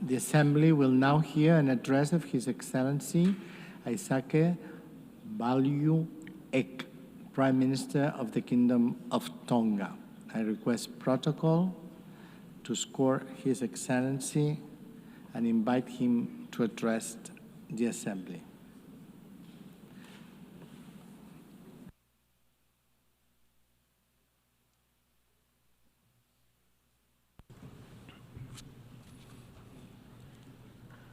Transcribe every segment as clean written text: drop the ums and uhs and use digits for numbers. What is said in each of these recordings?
The Assembly will now hear an address of His Excellency ʻAisake Valu Eke, Prime Minister of the Kingdom of Tonga. I request protocol to escort His Excellency and invite him to address the Assembly.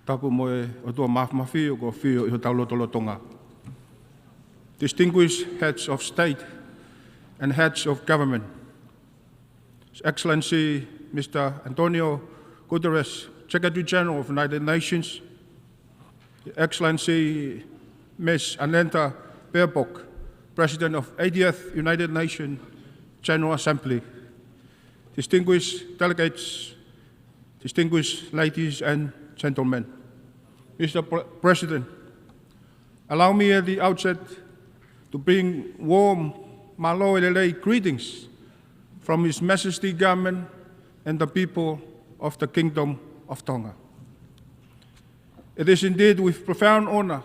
Tapu moe o tua mawhi o ko whio i ho taulotolo Tonga. Distinguished heads of state and heads of government, His Excellency Mr. Antonio Guterres, Secretary General of the United Nations, His Excellency Ms. Annette Baerbock, President of 80th United Nations General Assembly, distinguished delegates, distinguished ladies and gentlemen. Mr. President, allow me at the outset to bring warm malo elelei greetings from His Majesty Government and the people of the Kingdom of Tonga. It is indeed with profound honor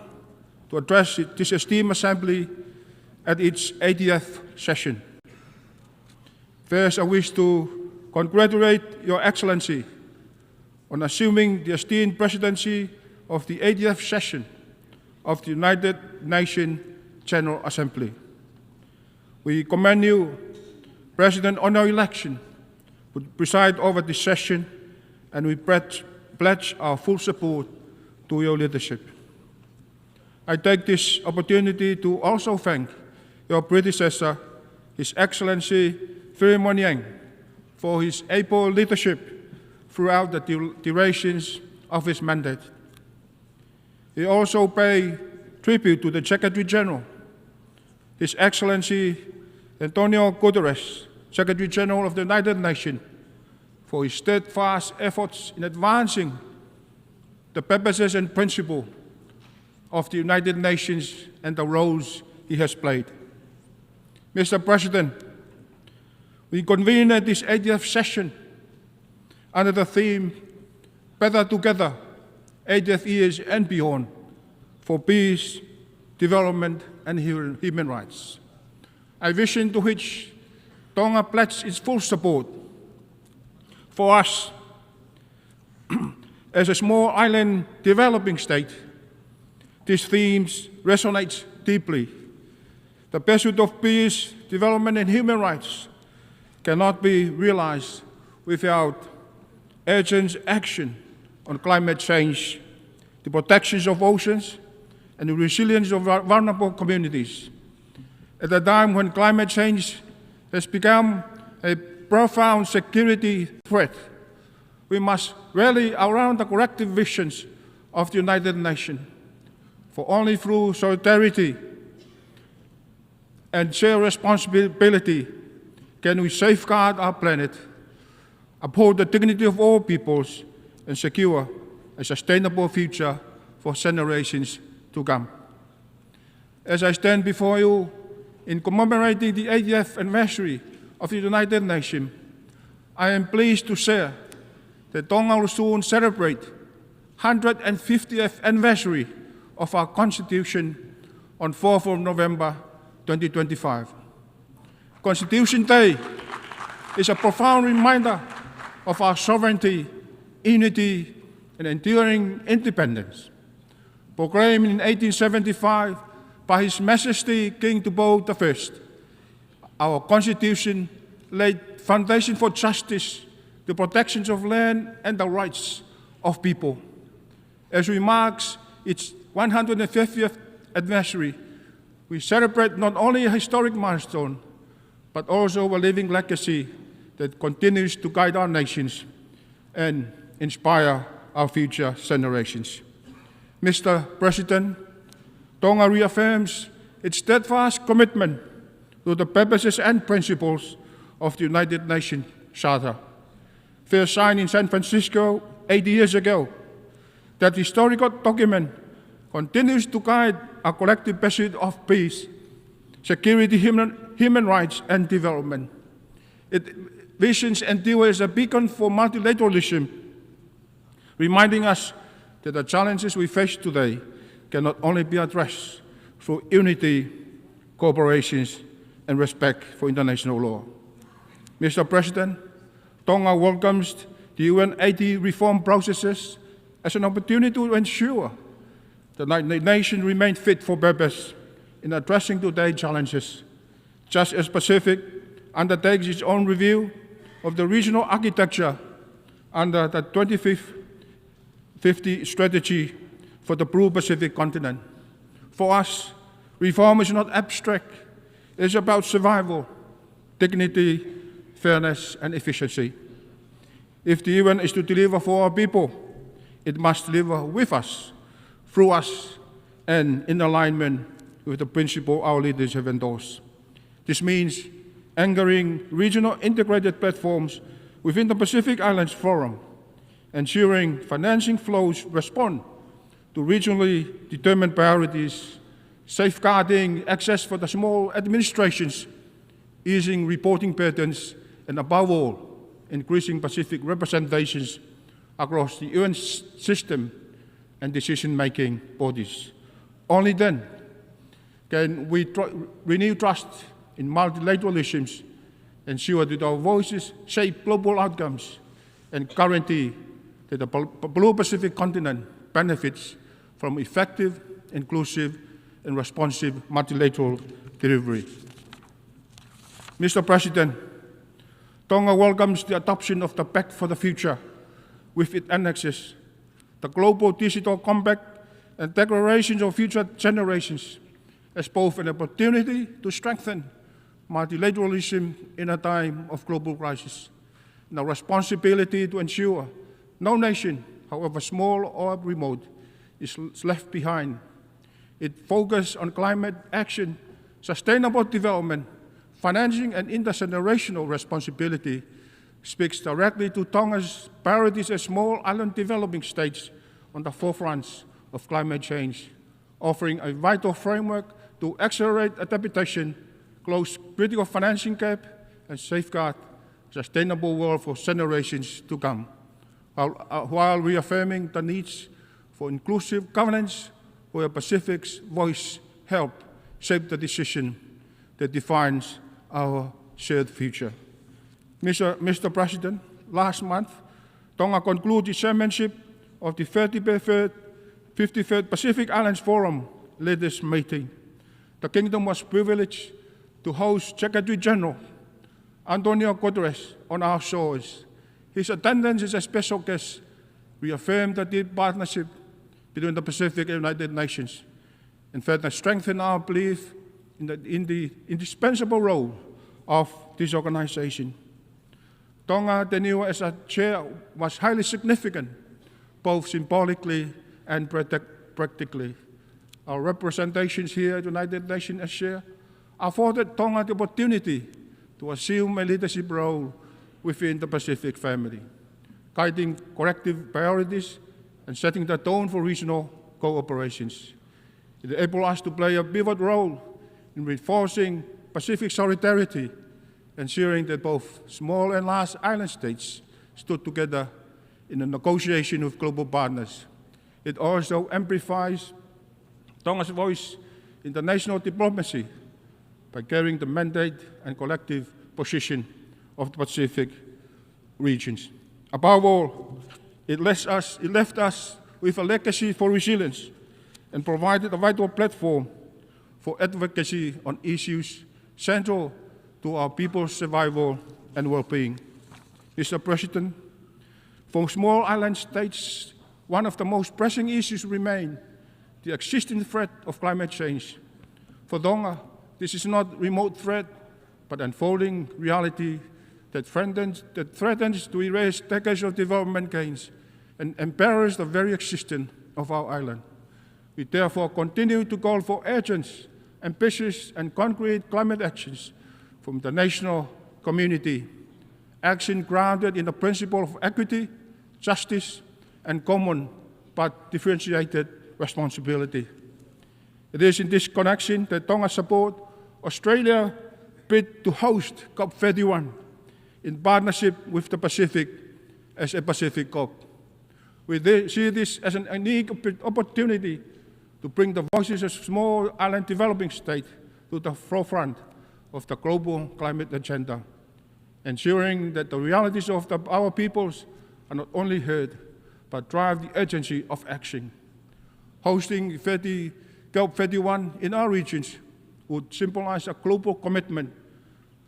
to address this esteemed Assembly at its 80th session. First, I wish to congratulate Your Excellency on assuming the esteemed presidency of the 80th session of the United Nations General Assembly. We commend you, President on our election, to preside over this session, and we pledge our full support to your leadership. I take this opportunity to also thank your predecessor, His Excellency Philemon for his able leadership throughout the durations of his mandate. He also paid tribute to the Secretary General, His Excellency Antonio Guterres, Secretary General of the United Nations, for his steadfast efforts in advancing the purposes and principles of the United Nations and the roles he has played. Mr. President, we convene at this 80th session under the theme, Better Together, 80th years and beyond, for peace, development, and human rights. A vision to which Tonga pledges its full support. For us, as a small island developing state, these themes resonate deeply. The pursuit of peace, development, and human rights cannot be realized without urgent action on climate change, the protection of oceans, and the resilience of vulnerable communities. At a time when climate change has become a profound security threat, we must rally around the collective visions of the United Nations. For only through solidarity and shared responsibility can we safeguard our planet, uphold the dignity of all peoples, and secure a sustainable future for generations to come. As I stand before you in commemorating the 80th anniversary of the United Nations, I am pleased to share that Tonga will soon celebrate 150th anniversary of our Constitution on 4th of November 2025. Constitution Day is a profound reminder of our sovereignty, unity, and enduring independence. Proclaimed in 1875 by His Majesty King Tupou I, our Constitution laid foundation for justice, the protection of land, and the rights of people. As we mark its 150th anniversary, we celebrate not only a historic milestone, but also a living legacy that continues to guide our nations and inspire our future generations. Mr. President, Tonga reaffirms its steadfast commitment to the purposes and principles of the United Nations Charter, first signed in San Francisco 80 years ago. That historical document continues to guide our collective pursuit of peace, security, human rights, and development. It visions endure as a beacon for multilateralism, reminding us that the challenges we face today cannot only be addressed through unity, cooperation, and respect for international law. Mr. President, Tonga welcomes the UN80 reform processes as an opportunity to ensure that the nation remain fit for purpose in addressing today's challenges, just as Pacific undertakes its own review of the regional architecture under the 2050 strategy for the Blue Pacific continent. For us, reform is not abstract. It is about survival, dignity, fairness, and efficiency. If the UN is to deliver for our people, it must deliver with us, through us, and in alignment with the principle our leaders have endorsed. This means anchoring regional integrated platforms within the Pacific Islands Forum, ensuring financing flows respond to regionally determined priorities, safeguarding access for the small administrations, easing reporting patterns, and above all, increasing Pacific representations across the UN system and decision-making bodies. Only then can we renew trust in multilateralism, ensure that our voices shape global outcomes, and guarantee that the Blue Pacific continent benefits from effective, inclusive, and responsive multilateral delivery. Mr. President, Tonga welcomes the adoption of the Pact for the Future with its annexes, the Global Digital Compact and Declarations of Future Generations as both an opportunity to strengthen multilateralism in a time of global crisis, and a responsibility to ensure no nation, however small or remote, is left behind. It focuses on climate action, sustainable development, financing, and intergenerational responsibility, speaks directly to Tonga's priorities as small island developing states on the forefront of climate change, offering a vital framework to accelerate adaptation, close critical financing gap, and safeguard a sustainable world for generations to come, while reaffirming the needs for inclusive governance where Pacific's voice help shape the decision that defines our shared future. Mr. President, last month, Tonga concluded its chairmanship of the 53rd Pacific Islands Forum Leaders Meeting. The Kingdom was privileged to host Secretary General Antonio Guterres on our shores. His attendance as a special guest reaffirmed the deep partnership between the Pacific and United Nations, and further strengthened our belief in the indispensable role of this organization. Tonga tenure as a chair was highly significant, both symbolically and practically. Our representations here at the United Nations as chair afforded Tonga the opportunity to assume a leadership role within the Pacific family, guiding collective priorities and setting the tone for regional cooperations. It enabled us to play a pivotal role in reinforcing Pacific solidarity, ensuring that both small and large island states stood together in a negotiation with global partners. It also amplifies Tonga's voice in international diplomacy by carrying the mandate and collective position of the Pacific regions. Above all, it left us with a legacy for resilience and provided a vital platform for advocacy on issues central to our people's survival and well-being. Mr. President, for small island states, one of the most pressing issues remain the existing threat of climate change. For Tonga, this is not a remote threat, but unfolding reality that threatens to erase decades of development gains and imperils the very existence of our island. We therefore continue to call for urgent, ambitious, and concrete climate actions from the national community, action grounded in the principle of equity, justice, and common but differentiated responsibility. It is in this connection that Tonga support Australia bid to host COP31 in partnership with the Pacific as a Pacific COP. We see this as an unique opportunity to bring the voices of small island developing states to the forefront of the global climate agenda, ensuring that the realities of our peoples are not only heard, but drive the urgency of action. Hosting COP31 in our regions would symbolize a global commitment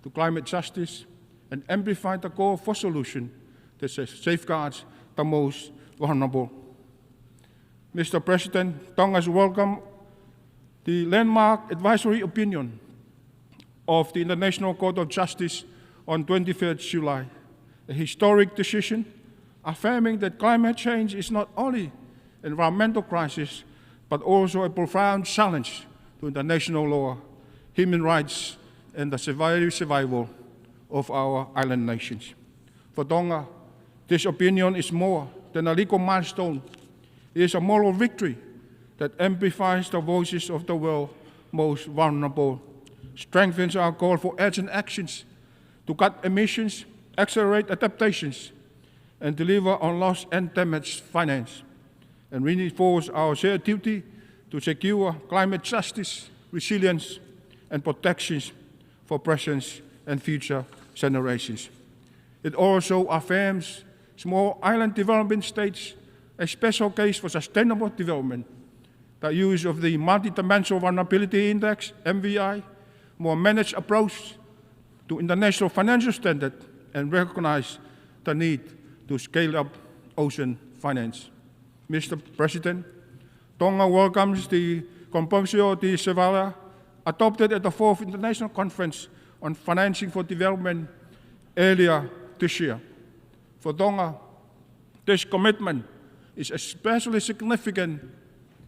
to climate justice and amplify the call for solutions that safeguards the most vulnerable. Mr. President, Tonga's welcomed the landmark advisory opinion of the International Court of Justice on 23rd July, a historic decision affirming that climate change is not only an environmental crisis, but also a profound challenge to international law, human rights, and the survival of our island nations. For Tonga, this opinion is more than a legal milestone. It is a moral victory that amplifies the voices of the world's most vulnerable, strengthens our call for urgent actions to cut emissions, accelerate adaptations, and deliver on lost and damaged finance, and reinforce our shared duty to secure climate justice, resilience, and protections for present and future generations. It also affirms small island developing states a special case for sustainable development. The use of the Multidimensional Vulnerability Index, MVI, more managed approach to international financial standards, and recognize the need to scale up ocean finance. Mr. President, Tonga welcomes the Convention de Sevilla adopted at the 4th International Conference on Financing for Development earlier this year. For Tonga, this commitment is especially significant.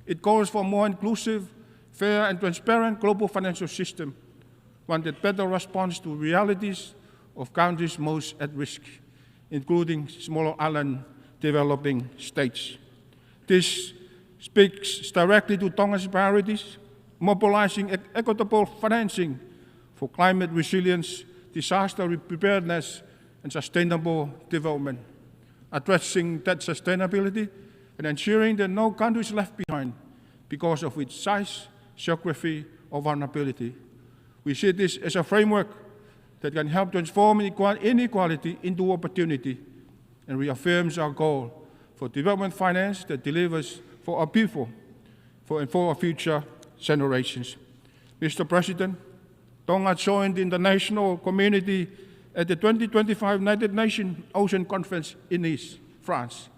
It calls for a more inclusive, fair, and transparent global financial system, one that better responds to realities of countries most at risk, including smaller island developing states. This speaks directly to Tonga's priorities, mobilizing equitable financing for climate resilience, disaster preparedness, and sustainable development, addressing that sustainability and ensuring that no country is left behind because of its size, geography, or vulnerability. We see this as a framework that can help transform inequality into opportunity and reaffirms our goal for development finance that delivers for our people and for our future generations. Mr. President, Tonga joined the international community at the 2025 United Nations Ocean Conference in Nice, France,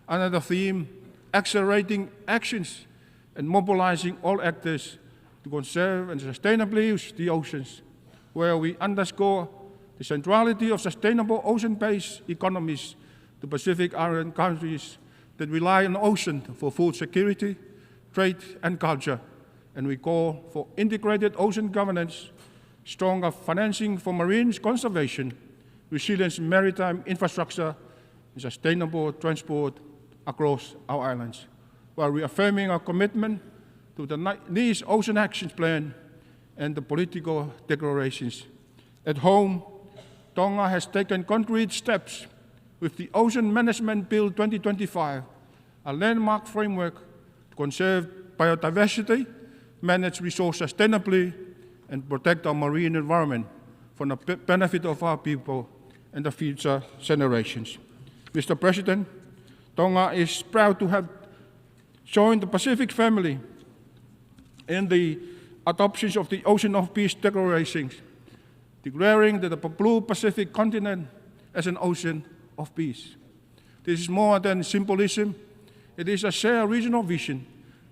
under the theme, Accelerating Actions and Mobilizing All Actors to Conserve and Sustainably Use the Oceans, where we underscore the centrality of sustainable ocean-based economies to Pacific Island countries that rely on the ocean for food security, trade, and culture, and we call for integrated ocean governance, stronger financing for marine conservation, resilient maritime infrastructure, and sustainable transport across our islands, while reaffirming our commitment to the Nice Ocean Action Plan and the political declarations. At home, Tonga has taken concrete steps with the Ocean Management Bill 2025, a landmark framework to conserve biodiversity, manage resources sustainably, and protect our marine environment for the benefit of our people and the future generations. Mr. President, Tonga is proud to have joined the Pacific family in the adoptions of the Ocean of Peace declarations, declaring that the Blue Pacific continent as an ocean of peace. This is more than symbolism. It is a shared regional vision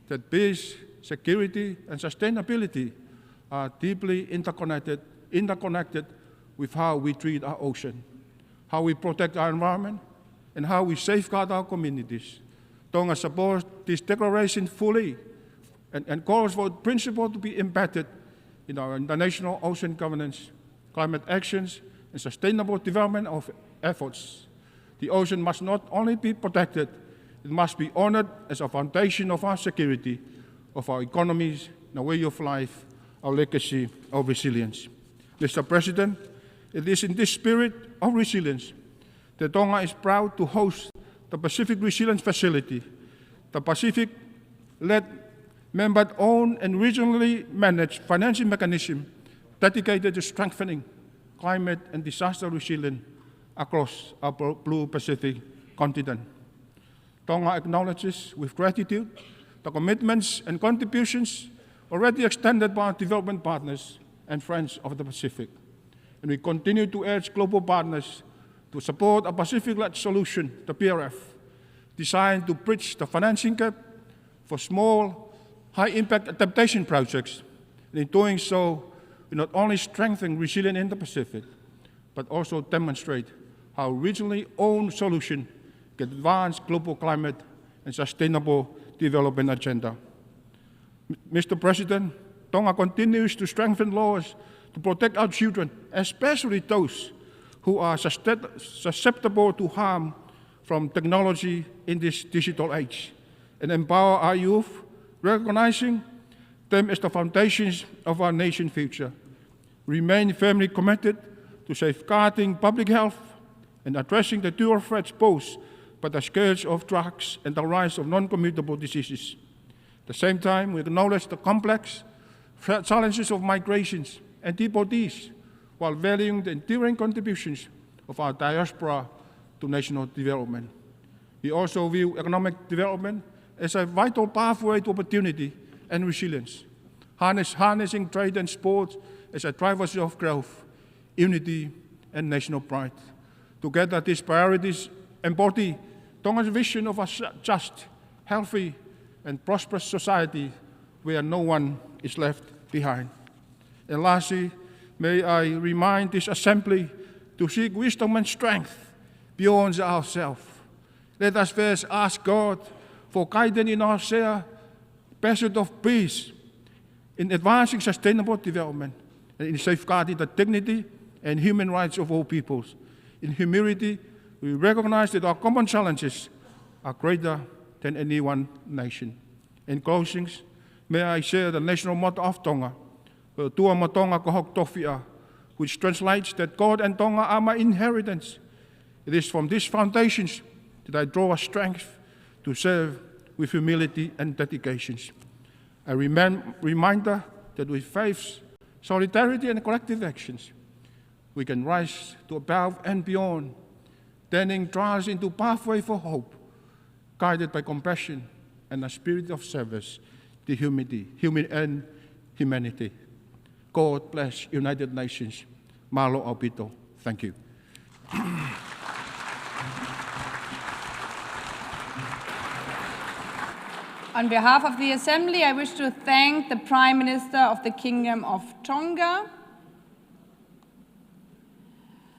that peace, security, and sustainability are deeply interconnected with how we treat our ocean, how we protect our environment, and how we safeguard our communities. Tonga supports this declaration fully and calls for the principle to be embedded in our international ocean governance, climate actions, and sustainable development of efforts. The ocean must not only be protected, it must be honored as a foundation of our security, of our economies, and our way of life, our legacy of resilience. Mr. President, it is in this spirit of resilience that Tonga is proud to host the Pacific Resilience Facility, the Pacific-led member-owned and regionally managed financing mechanism dedicated to strengthening climate and disaster resilience across our Blue Pacific continent. Tonga acknowledges with gratitude the commitments and contributions already extended by our development partners and friends of the Pacific. And we continue to urge global partners to support a Pacific-led solution, the PRF, designed to bridge the financing gap for small, high-impact adaptation projects. And in doing so, we not only strengthen resilience in the Pacific, but also demonstrate how regionally owned solutions can advance global climate and sustainable development agenda. Mr. President, Tonga continues to strengthen laws to protect our children, especially those who are susceptible to harm from technology in this digital age, and empower our youth, recognizing them as the foundations of our nation's future. Remain firmly committed to safeguarding public health and addressing the dual threats posed by the scourge of drugs and the rise of non-communicable diseases. At the same time, we acknowledge the complex challenges of migrations and deportees, while valuing the enduring contributions of our diaspora to national development. We also view economic development as a vital pathway to opportunity and resilience, harnessing trade and sports as a drivers of growth, unity, and national pride. Together, these priorities embody Tonga's vision of a just, healthy, and prosperous society where no one is left behind. And lastly, may I remind this assembly to seek wisdom and strength beyond ourselves. Let us first ask God for guidance in our shared pursuit of peace, in advancing sustainable development, and in safeguarding the dignity and human rights of all peoples. In humility, we recognize that our common challenges are greater than any one nation. In closing, may I share the national motto of Tonga, Tua ma Tonga ko hok tofia, which translates that God and Tonga are my inheritance. It is from these foundations that I draw a strength to serve with humility and dedication. A reminder that with faith, solidarity, and collective actions, we can rise to above and beyond, turning trials into pathway for hope, guided by compassion and a spirit of service to humanity. God bless United Nations. Malo Aupito. Thank you. On behalf of the Assembly, I wish to thank the Prime Minister of the Kingdom of Tonga,